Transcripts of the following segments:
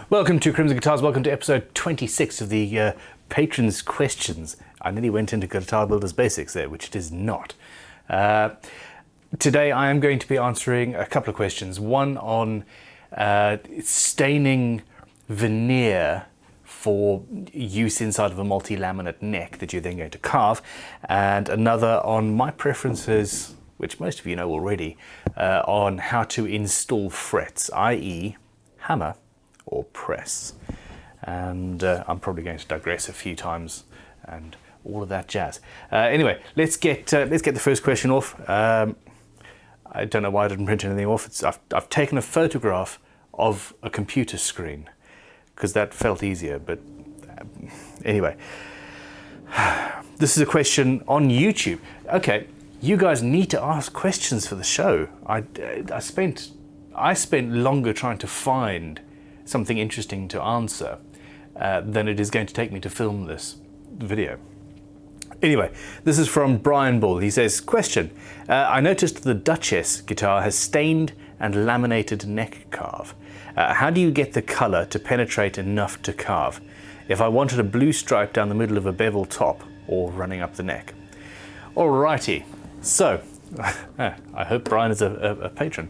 Welcome to Crimson Guitars, welcome to episode 26 of the Patrons Questions. I nearly went into Guitar Builder's Basics there, which it is not. Today I am going to be answering a couple of questions. One on staining veneer for use inside of a multi-laminate neck that you're then going to carve, and another on my preferences, which most of you know already, on how to install frets, i.e. hammer or press. And I'm probably going to digress a few times and all of that jazz. Anyway, let's get the first question off. I don't know why I didn't print anything off. I've taken a photograph of a computer screen because that felt easier. But anyway, this is a question on YouTube. Okay, you guys need to ask questions for the show. I spent longer trying to find something interesting to answer than it is going to take me to film this video. Anyway, this is from Brian Bull. He says, question, I noticed the Duchess guitar has stained and laminated neck carve. How do you get the color to penetrate enough to carve? If I wanted a blue stripe down the middle of a bevel top or running up the neck. Alrighty, so I hope Brian is a patron.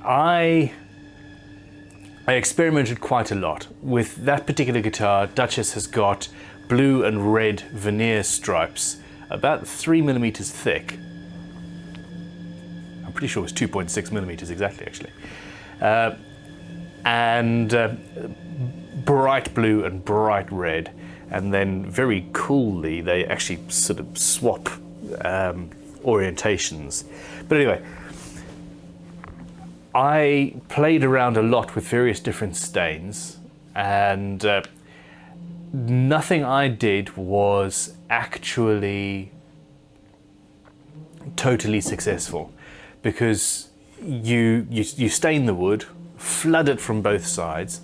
I experimented quite a lot. With that particular guitar, Duchess has got blue and red veneer stripes, about 3mm thick. I'm pretty sure it was 2.6mm exactly, actually. And bright blue and bright red. And then very coolly, they actually sort of swap orientations. But anyway, I played around a lot with various different stains, and nothing I did was actually totally successful, because you stain the wood, flood it from both sides,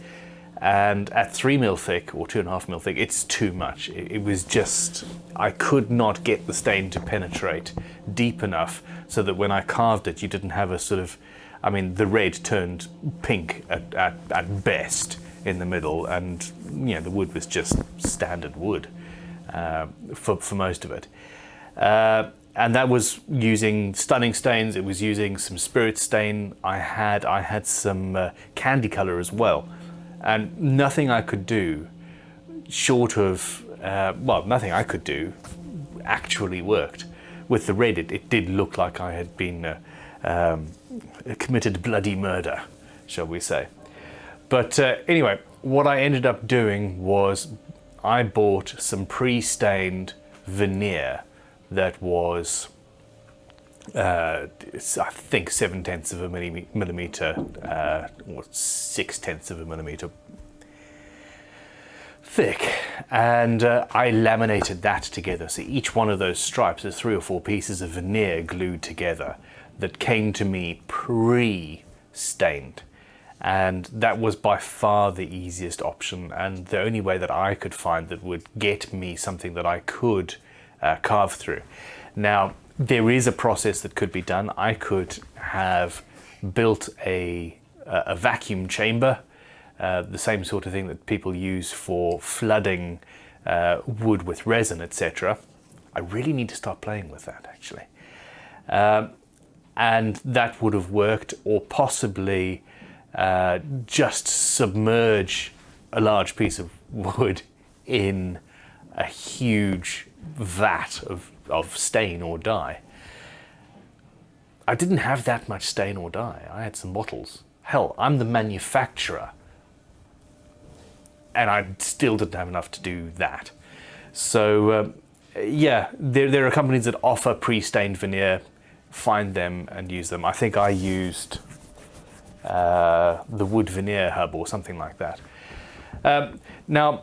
and at 3mm thick or 2.5mm thick, it's too much. It was just, I could not get the stain to penetrate deep enough so that when I carved it, you didn't have a sort of, I mean, the red turned pink at best in the middle, and you know, the wood was just standard wood for most of it. And that was using stunning stains. It was using some spirit stain. I had some candy color as well, and nothing I could do short of nothing I could do actually worked. With the red, it did look like I had been committed bloody murder, shall we say. But anyway, what I ended up doing was I bought some pre-stained veneer that was I think 0.7 of a millimeter or 0.6 of a millimeter thick, and I laminated that together. So each one of those stripes is 3 or 4 pieces of veneer glued together that came to me pre-stained, and that was by far the easiest option and the only way that I could find that would get me something that I could carve through. Now, there is a process that could be done. I could have built a vacuum chamber, the same sort of thing that people use for flooding wood with resin, etc. I really need to start playing with that, actually. And that would have worked, or possibly just submerge a large piece of wood in a huge vat of stain or dye. I didn't have that much stain or dye. I had some bottles. Hell, I'm the manufacturer, and I still didn't have enough to do that. So yeah, there are companies that offer pre-stained veneer. Find them and use them. I think I used the Wood Veneer Hub or something like that. Now,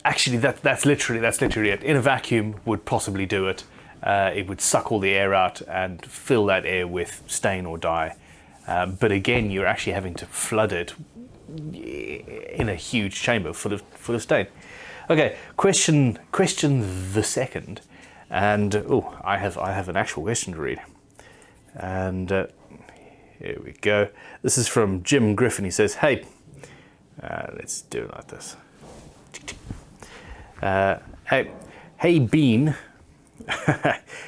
actually, that's literally it. In a vacuum, would possibly do it. It would suck all the air out and fill that air with stain or dye. But again, you're actually having to flood it in a huge chamber full of stain. Okay, question the second. And oh, I have an actual question to read. And here we go. This is from Jim Griffin. He says, hey, let's do it like this. Hey Bean,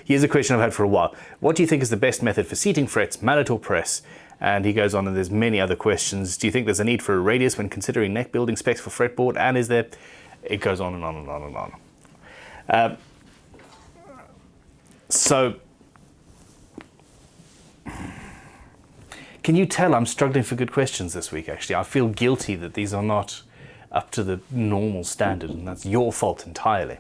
here's a question I've had for a while. What do you think is the best method for seating frets, mallet or press? And he goes on, and there's many other questions. Do you think there's a need for a radius when considering neck building specs for fretboard? And is there... It goes on and on and on and on. So, can you tell I'm struggling for good questions this week, actually? I feel guilty that these are not up to the normal standard, and that's your fault entirely.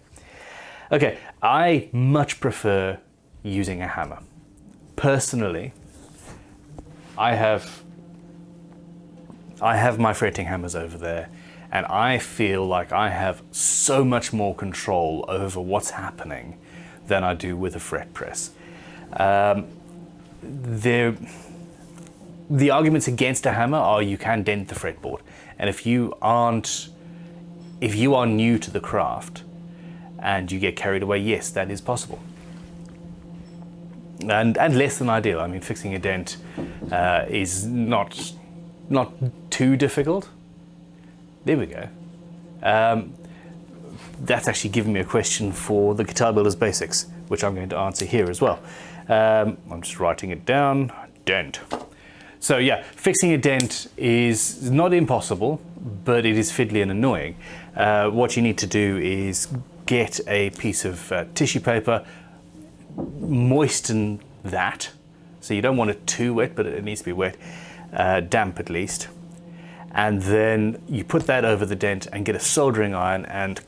Okay, I much prefer using a hammer. Personally, I have my fretting hammers over there, and I feel like I have so much more control over what's happening than I do with a fret press. The arguments against a hammer are you can dent the fretboard, and if you are new to the craft and you get carried away, yes, that is possible. And less than ideal. I mean, fixing a dent is not too difficult. There we go. That's actually given me a question for the Guitar Builders Basics, which I'm going to answer here as well. I'm just writing it down. Dent. So yeah, fixing a dent is not impossible, but it is fiddly and annoying. What you need to do is get a piece of tissue paper, moisten that, so you don't want it too wet, but it needs to be wet, damp at least, and then you put that over the dent and get a soldering iron, and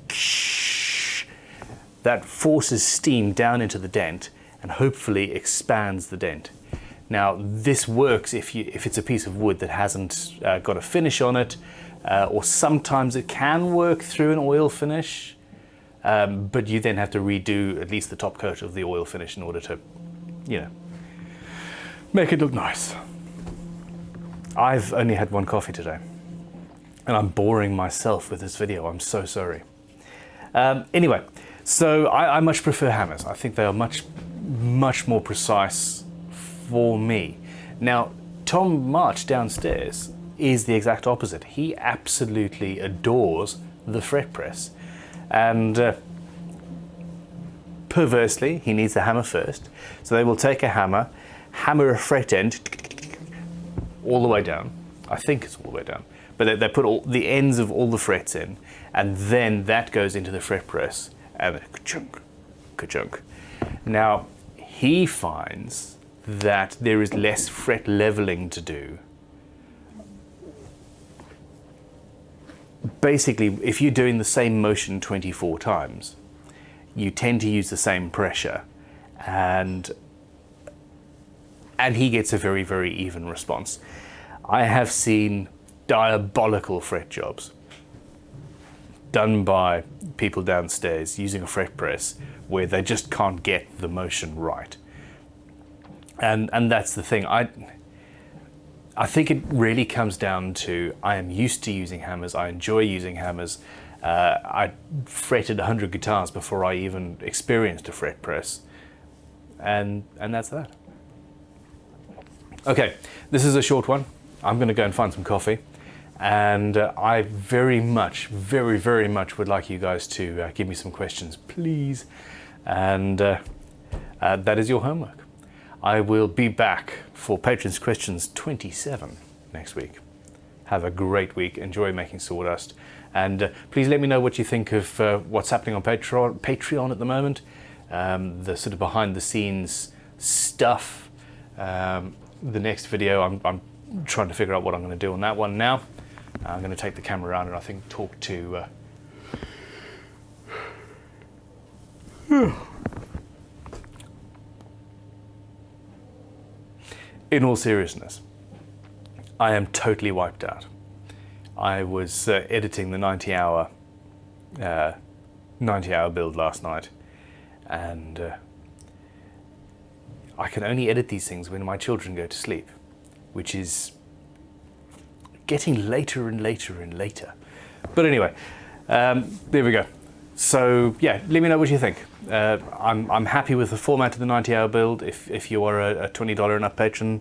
that forces steam down into the dent and hopefully expands the dent. Now this works if it's a piece of wood that hasn't got a finish on it, or sometimes it can work through an oil finish, but you then have to redo at least the top coat of the oil finish in order to, make it look nice. I've only had one coffee today, and I'm boring myself with this video. I'm so sorry. Anyway, so I much prefer hammers. I think they are much more precise for me. Now, Tom March downstairs is the exact opposite. He absolutely adores the fret press, and perversely, he needs the hammer first. So they will take a hammer a fret end all the way down. I think it's all the way down, but they put all the ends of all the frets in, and then that goes into the fret press, and ka-chunk, ka-chunk. Now, he finds that there is less fret leveling to do. Basically, if you're doing the same motion 24 times, you tend to use the same pressure, and he gets a very, very even response. I have seen diabolical fret jobs done by people downstairs using a fret press where they just can't get the motion right. And that's the thing. I think it really comes down to, I am used to using hammers. I enjoy using hammers. I fretted 100 guitars before I even experienced a fret press. And that's that. Okay, this is a short one. I'm going to go and find some coffee. And I very much would like you guys to give me some questions, please. And that is your homework. I will be back for Patrons Questions 27 next week. Have a great week. Enjoy making sawdust. And please let me know what you think of what's happening on Patreon at the moment. The sort of behind the scenes stuff. The next video, I'm trying to figure out what I'm going to do on that one now. I'm going to take the camera around and I think talk to... In all seriousness, I am totally wiped out. I was editing the 90-hour build last night, and I can only edit these things when my children go to sleep, which is getting later and later and later. But anyway, there we go. So yeah, let me know what you think. I'm happy with the format of the 90-hour build. If you are a $20 and up patron,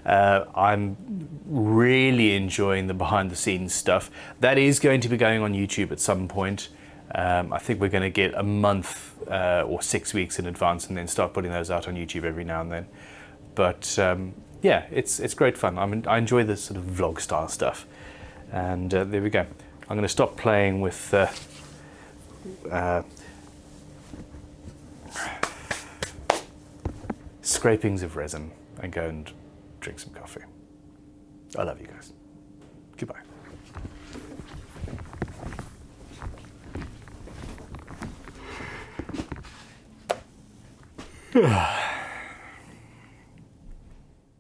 I'm really enjoying the behind the scenes stuff. That is going to be going on YouTube at some point. I think we're going to get a month or 6 weeks in advance and then start putting those out on YouTube every now and then. But yeah, it's great fun. I enjoy this sort of vlog style stuff. And there we go. I'm going to stop playing with scrapings of resin and go and drink some coffee. I love you guys. Goodbye.